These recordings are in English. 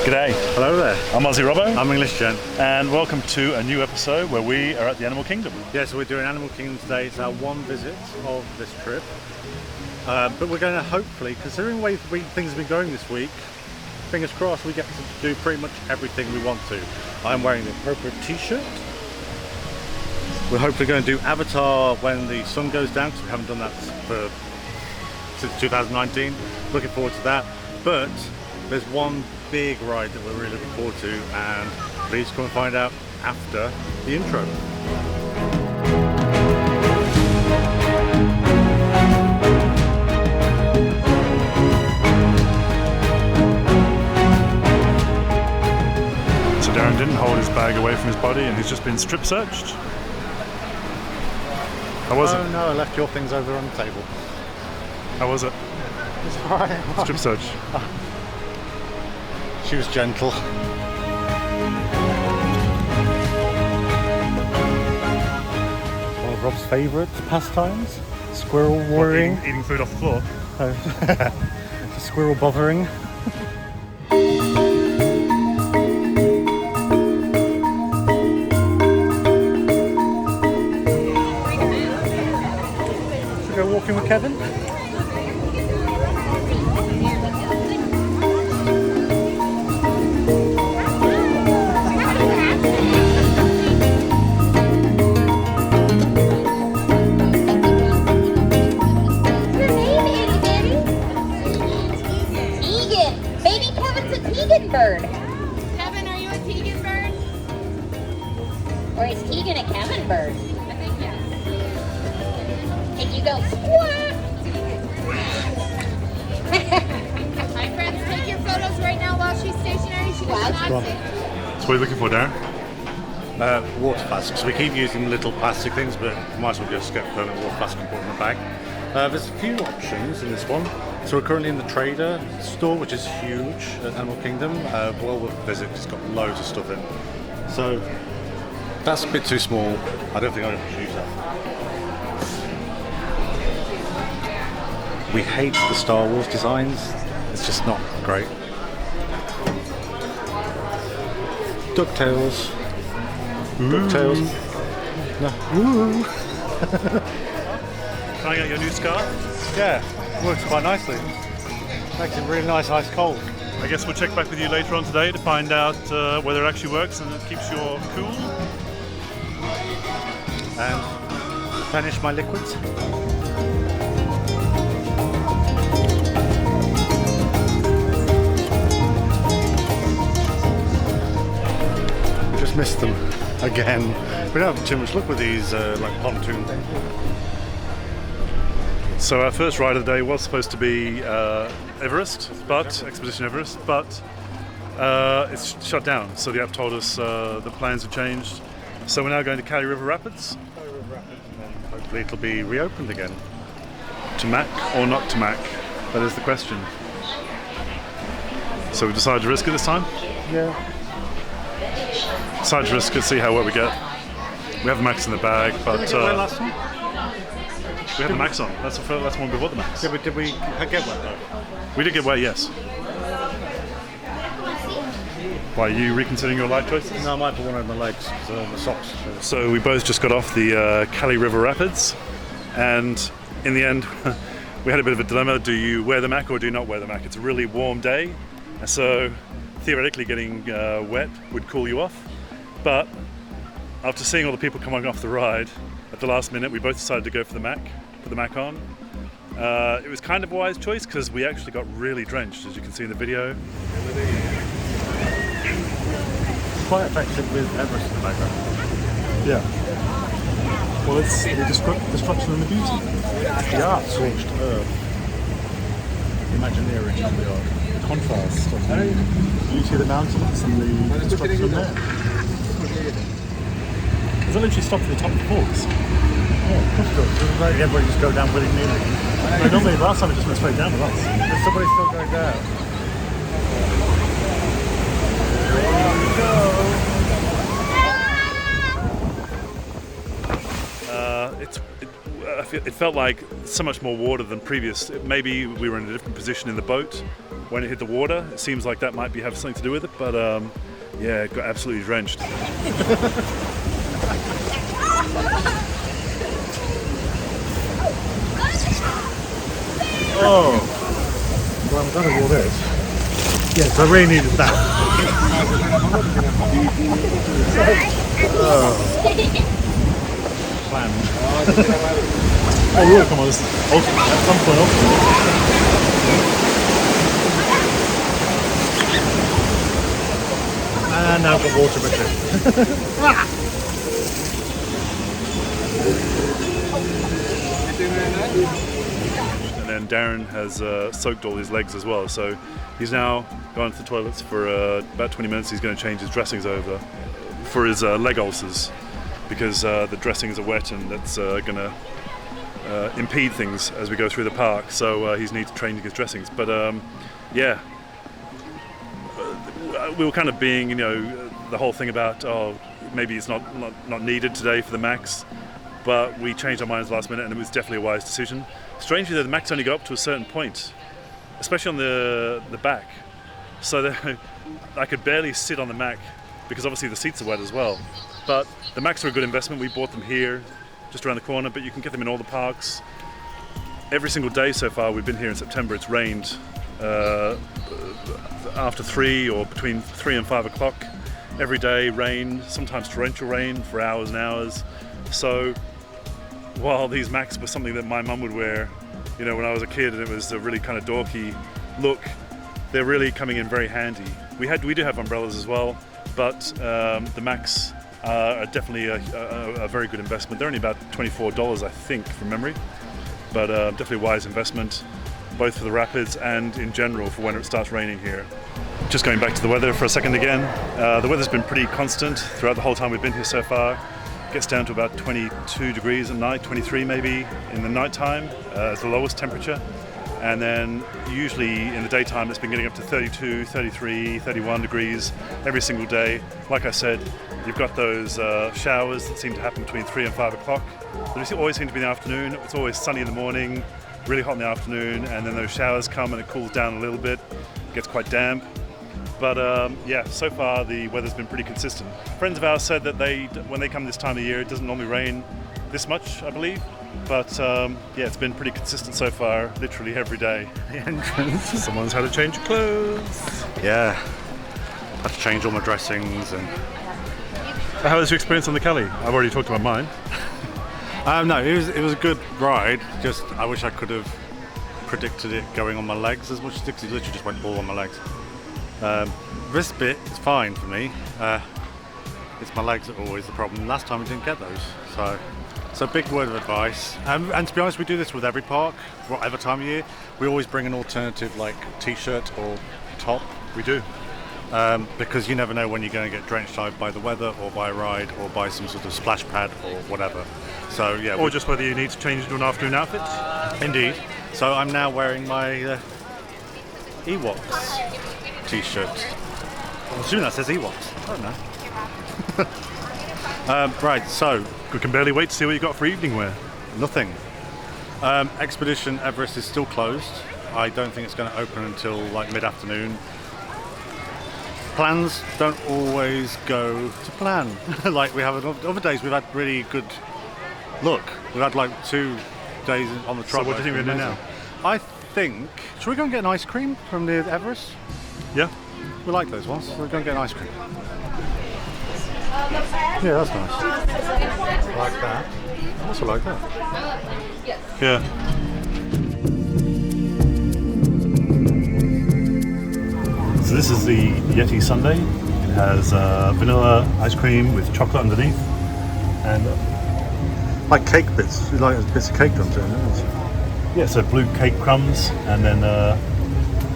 G'day. Hello there. I'm Aussie Robbo. I'm English Jen. And welcome to a new episode where we are at the Animal Kingdom. Yeah, so we're doing Animal Kingdom today. It's our one visit of this trip. But we're going to hopefully, considering the way things have been going this week, fingers crossed we get to do pretty much everything we want to. I'm wearing the appropriate t-shirt. We're hopefully going to do Avatar when the sun goes down, because we haven't done that since 2019. Looking forward to that. But there's one big ride that we're really looking forward to, and please come and find out after the intro. So Darren didn't hold his bag away from his body and he's just been strip searched. How was it? Oh no, I left your things over on the table. How was it? It's alright. Strip search. She was gentle. One of Rob's favourite pastimes, squirrel worrying. Eating food off the floor. Squirrel bothering. Should we go walking with Kevin? Bird. Kevin, are you a Tegan bird? Or is Tegan a Kevin bird? I think yes. Can you go squawk? Hi friends, take your photos right now while she's stationary. She does not sit. So what are you looking for, Darren? Water plastics. We keep using little plastic things, but we might as well just get permanent water plastic and put in the bag. There's a few options in this one. So we're currently in the Trader store, which is huge at Animal Kingdom. Well, we'll visit, it's got loads of stuff in. So that's a bit too small. I don't think I'm going to use that. We hate the Star Wars designs. It's just not great. DuckTales. DuckTales. No. Woo! Trying out your new scarf? Yeah. Works quite nicely. Makes it really nice ice cold. I guess we'll check back with you later on today to find out whether it actually works and it keeps you cool. And replenish my liquids. Just missed them again. We don't have too much luck with these like pontoon things. So our first ride of the day was supposed to be Expedition Everest, but it's shut down. So the app told us the plans have changed. So we're now going to Cali River Rapids. And then hopefully it'll be reopened again. To Mac or not to Mac? That is the question. So we decided to risk it this time? Yeah. Decided to risk it, see how well we get. We have the Max in the bag, but Did we get wet last time? we have the Max on. That's when we bought the Max. Yeah, but did we get wet though? We did get wet, yes. Why, are you reconsidering your life choices? No, I might put one on my legs, the socks. So we both just got off the Cali River Rapids, and in the end we had a bit of a dilemma. Do you wear the Mac or do you not wear the Mac? It's a really warm day, and so theoretically getting wet would cool you off, but after seeing all the people coming off the ride at the last minute, we both decided to go for the Mac, put the Mac on. It was kind of a wise choice because we actually got really drenched, as you can see in the video. Quite effective with Everest in the background. Yeah. Well, it's the destruction and the beauty. The art scorched earth. Imagineering of the art. The contrast of the beauty of the mountains and the destruction there. Does that literally stop at the top of the falls? Yeah, of course it does. Doesn't like everybody just go down willy-nilly. No, normally last time it just went straight down with us. There's somebody still going down. There we go. It felt like so much more water than previous. Maybe we were in a different position in the boat, when it hit the water. It seems like that might have something to do with it, but yeah, it got absolutely drenched. Oh, well, I'm glad of all this. Yes, I really needed that. Oh. Plan. Oh, look, come on, this is ultimate. That's some point ultimate. And now I've got water between. And then Darren has soaked all his legs as well, so he's now gone to the toilets for about 20 minutes. He's going to change his dressings over for his leg ulcers, because the dressings are wet and that's going to impede things as we go through the park, so he's need to change his dressings. But yeah, we were kind of being, you know, the whole thing about, oh, maybe it's not needed today for the Max, but we changed our minds last minute and it was definitely a wise decision. Strangely though, the Max only got up to a certain point, especially on the back, so that I could barely sit on the Mac because obviously the seats are wet as well. But the Macs are a good investment. We bought them here just around the corner, but you can get them in all the parks. Every single day so far we've been here in September, it's rained after 3 or between 3 and 5 o'clock. Every day rain, sometimes torrential rain for hours and hours. So while these Macs were something that my mum would wear, you know, when I was a kid, and it was a really kind of dorky look, they're really coming in very handy. We do have umbrellas as well, but the Macs are definitely a very good investment. They're only about $24, I think, from memory, but definitely a wise investment, both for the rapids and in general for when it starts raining here. Just going back to the weather for a second again, the weather's been pretty constant throughout the whole time we've been here so far. Gets down to about 22 degrees at night, 23 maybe in the night time as the lowest temperature, and then usually in the daytime it's been getting up to 32, 33, 31 degrees every single day. Like I said, you've got those showers that seem to happen between 3 and 5 o'clock. They always seem to be in the afternoon. It's always sunny in the morning, really hot in the afternoon, and then those showers come and it cools down a little bit, gets quite damp. But yeah, so far the weather's been pretty consistent. Friends of ours said that when they come this time of year, it doesn't normally rain this much, I believe. But yeah, it's been pretty consistent so far, literally every day. The entrance. Someone's had to change clothes. Yeah, had to change all my dressings and. So how was your experience on the Cali? I've already talked about mine. No, it was a good ride. Just I wish I could have predicted it going on my legs as much as it literally just went all on my legs. This bit is fine for me. It's my legs that are always the problem. Last time we didn't get those, so big word of advice. And to be honest, we do this with every park, whatever time of year. We always bring an alternative like t-shirt or top. We do. Because you never know when you're going to get drenched either by the weather or by a ride or by some sort of splash pad or whatever. So yeah. Or just whether you need to change into an afternoon outfit. Indeed. So I'm now wearing my Ewoks t-shirt. I'm assuming that says Ewoks. I don't know. Right, so We can barely wait to see what you got for evening wear. nothing. Expedition Everest is still closed. I don't think it's going to open until like mid-afternoon. Plans don't always go to plan. Like we have other days, we've had really good luck. We've had like 2 days on the trot. So what do you think we're going to do now? I think, should we go and get an ice cream from the Everest? Yeah? We like those ones, so we're going to get an ice cream. Yeah, that's nice. Like that. I also like that. Yeah. So this is the Yeti Sundae. It has vanilla ice cream with chocolate underneath, and Like cake bits, like bits of cake done to it, yeah, so blue cake crumbs, and then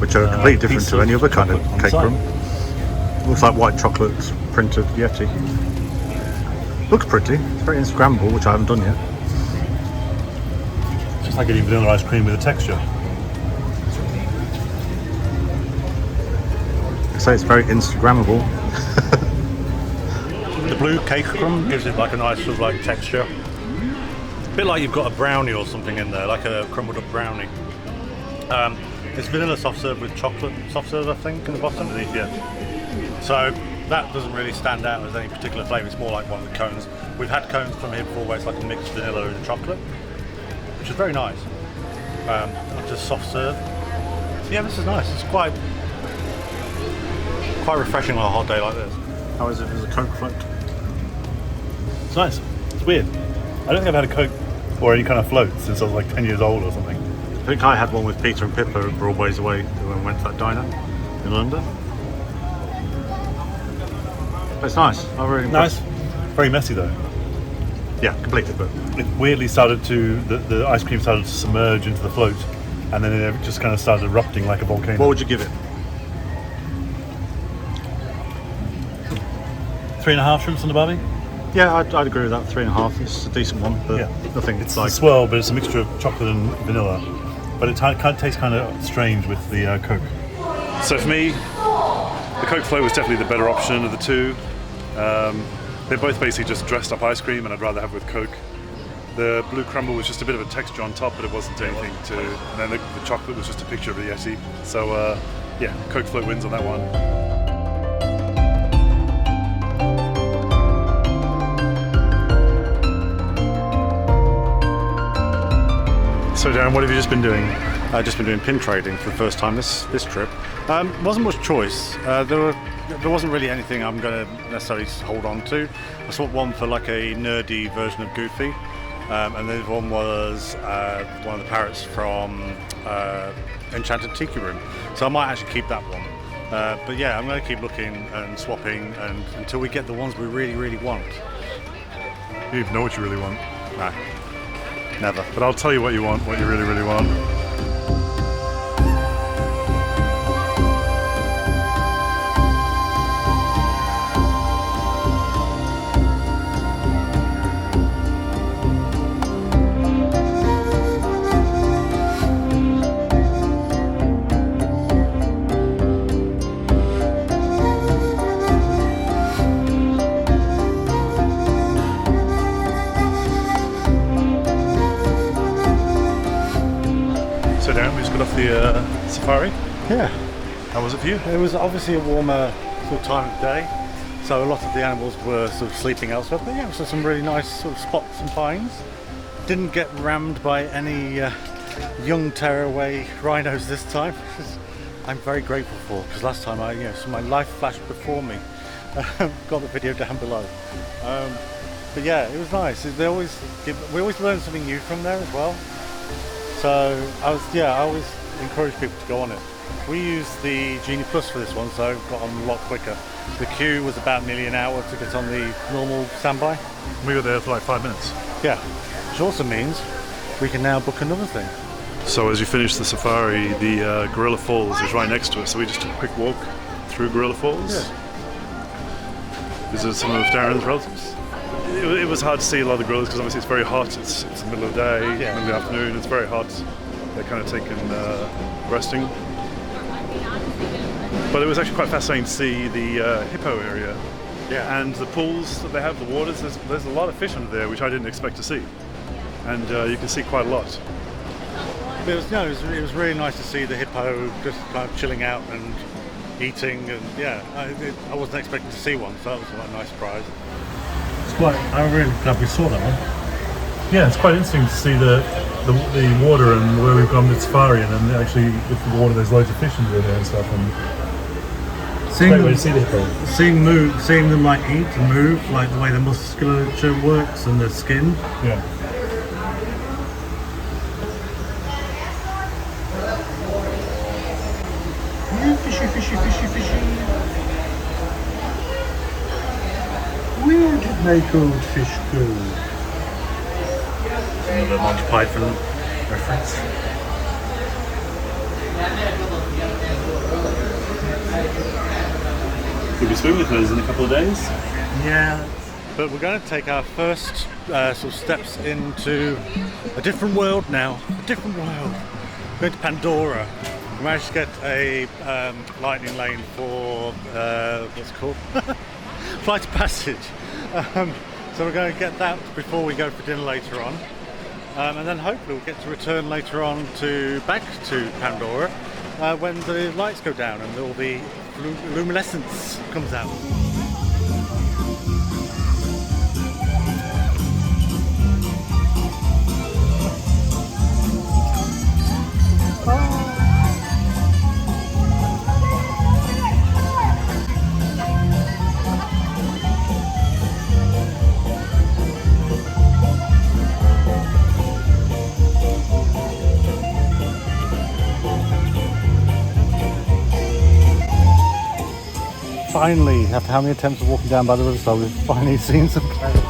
which are completely different piece to any of other kind of chocolate on the cake side. crumb. Looks like white chocolate printed Yeti. Looks pretty. It's very Instagrammable, which I haven't done yet. It's just like getting vanilla ice cream with a texture. So it's very Instagrammable. The blue cake crumb gives it like a nice sort of like texture. A bit like you've got a brownie or something in there, like a crumbled up brownie. It's vanilla soft serve with chocolate soft serve, I think, in the bottom. Underneath, yeah. So that doesn't really stand out as any particular flavour. It's more like one of the cones. We've had cones from here before where it's like a mixed vanilla and chocolate, which is very nice. Just soft serve. So yeah, this is nice. It's quite refreshing on a hot day like this. How is it as a Coke float? It's nice. It's weird. I don't think I've had a Coke or any kind of float since I was like 10 years old or something. I think I had one with Peter and Pippa a broad ways away when we went to that diner in London. But it's nice. I really Nice. Very messy though. Yeah, completely. But It weirdly started to, the ice cream started to submerge into the float, and then it just kind of started erupting like a volcano. what would you give it? 3.5 shrimps on the barbie? Yeah, I'd agree with that. 3.5. It's a decent one, but Yeah. nothing. It's like a swirl, but it's a mixture of chocolate and vanilla. But it tastes kind of strange with the Coke. So for me, the Coke float was definitely the better option of the two. They're both basically just dressed up ice cream, and I'd rather have with Coke. The blue crumble was just a bit of a texture on top, but it wasn't anything to. And then the chocolate was just a picture of a Yeti. So yeah, Coke float wins on that one. So Darren, what have you just been doing? I've just been doing pin trading for the first time this trip. Wasn't much choice. There wasn't really anything I'm going to necessarily hold on to. I swapped one for like a nerdy version of Goofy, and the other one was one of the parrots from Enchanted Tiki Room. So I might actually keep that one. But yeah, I'm going to keep looking and swapping and until we get the ones we really, really want. You don't even know what you really want. Nah, never. But I'll tell you what you want, what you really, really want. So Darren, we just got off the safari. Yeah. How was it for you? It was obviously a warmer sort of time of day, so a lot of the animals were sort of sleeping elsewhere. But yeah, it was some really nice sort of spots and finds. Didn't get rammed by any young tearaway rhinos this time. I'm very grateful for, because last time so my life flashed before me. Got the video down below. But yeah, it was nice. We always learn something new from there as well. So I always encourage people to go on it. We used the Genie Plus for this one, so got on a lot quicker. The queue was about nearly an hour to get on the normal standby. We were there for like 5 minutes. Yeah, which also means we can now book another thing. So as you finish the safari, the Gorilla Falls is right next to us. So we just took a quick walk through Gorilla Falls. Yeah. Visited some of Darren's relatives. It was hard to see a lot of the gorillas because obviously it's very hot. It's the middle of the day, Yeah. middle of the afternoon. It's very hot. They're kind of taking resting. But it was actually quite fascinating to see the hippo area. Yeah. And the pools that they have, the waters. There's a lot of fish under there, which I didn't expect to see. And you can see quite a lot. It was really nice to see the hippo just kind of chilling out and eating, and yeah, I wasn't expecting to see one, so that was a nice surprise. I'm really glad we saw that one. Yeah, it's quite interesting to see the water and where we've gone with safari, and then actually with the water there's loads of fish under there and stuff. And Seeing way to see the hippo. seeing them like eat and move, like the way the musculature works and the skin. Yeah. Fishy, fishy, fishy, fishy. Where did my goldfish go? Another Monty Python reference. You'll be swimming with us in a couple of days. Yeah. But we're going to take our first sort of steps into a different world now. A different world. We're going to Pandora. We managed to get a lightning lane for what's it called? Flight of Passage. So we're going to get that before we go for dinner later on. And then hopefully we'll get to return later on back to Pandora when the lights go down and all the luminescence comes out. Finally, after how many attempts of walking down by the riverside, we've finally seen some clarity.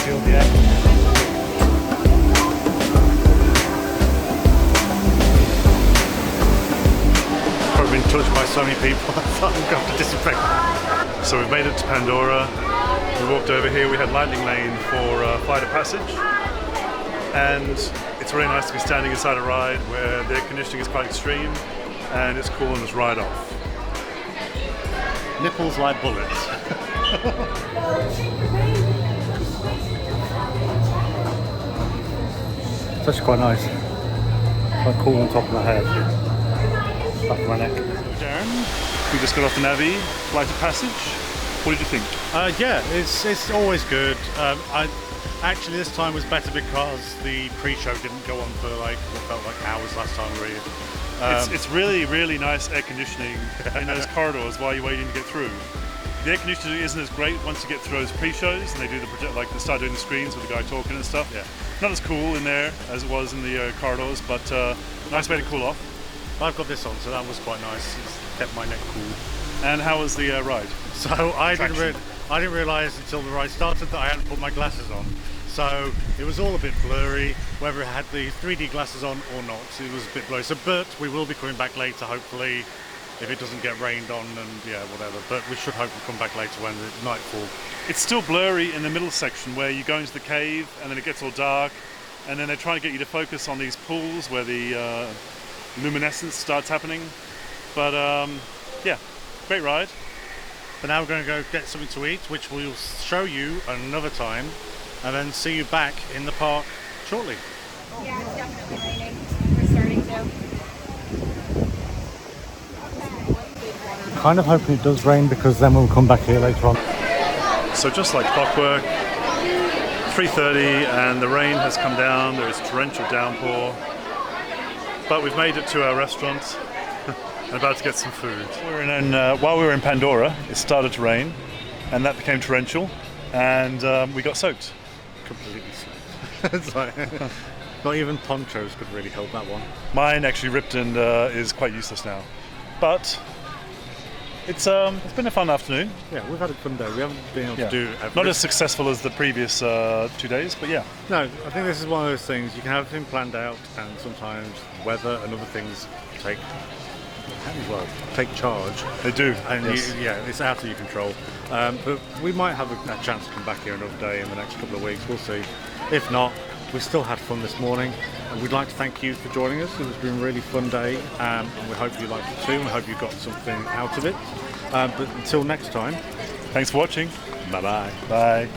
Feel the air. Been touched by so many people, I thought I'm going to disinfect. So we've made it to Pandora. We walked over here. We had Lightning Lane for Flight of Passage, and it's really nice to be standing inside a ride where the air conditioning is quite extreme, and it's cool on this ride off. Nipples like bullets. It's actually quite nice. Quite cool on top of my head. Back of my neck. Darren, we just got off the Navi, Flight of Passage. What did you think? Yeah, it's always good. Actually, this time was better because the pre-show didn't go on for like what felt like hours last time we were here. It's really nice air conditioning in those corridors while you're waiting to get through. The air conditioning isn't as great once you get through those pre-shows and they do they start doing the screens with the guy talking and stuff. Yeah. Not as cool in there as it was in the corridors, but nice way to cool off. I've got this on, so that was quite nice. It's kept my neck cool. And how was the ride? So I didn't realise until the ride started that I hadn't put my glasses on. So it was all a bit blurry, whether it had the 3D glasses on or not. It was a bit blurry. So, but we will be coming back later, hopefully, if it doesn't get rained on and yeah, whatever. But we should hopefully come back later when the nightfall. It's still blurry in the middle section where you go into the cave and then it gets all dark, and then they're trying to get you to focus on these pools where the luminescence starts happening. But yeah, great ride. But now we're going to go get something to eat, which we'll show you another time, and then see you back in the park shortly. Yeah, it's definitely raining. We're starting to. Kind of hoping it does rain because then we'll come back here later on. So just like clockwork, 3:30 and the rain has come down. There is torrential downpour. But we've made it to our restaurant and about to get some food. While we were in Pandora, it started to rain and that became torrential and we got soaked. Completely soaked. It's like, not even ponchos could really help that one. Mine actually ripped and is quite useless now. But it's been a fun afternoon. Yeah, we've had a fun day. We haven't been able to do everything. Not as successful as the previous 2 days, but yeah. No, I think this is one of those things, you can have everything planned out and sometimes weather and other things take charge. They do. And yes. it's out of your control. But we might have a chance to come back here another day in the next couple of weeks, we'll see. If not, we still had fun this morning. And we'd like to thank you for joining us. It's been a really fun day and we hope you liked it too and we hope you got something out of it. But until next time, Thanks for watching. bye-bye. Bye.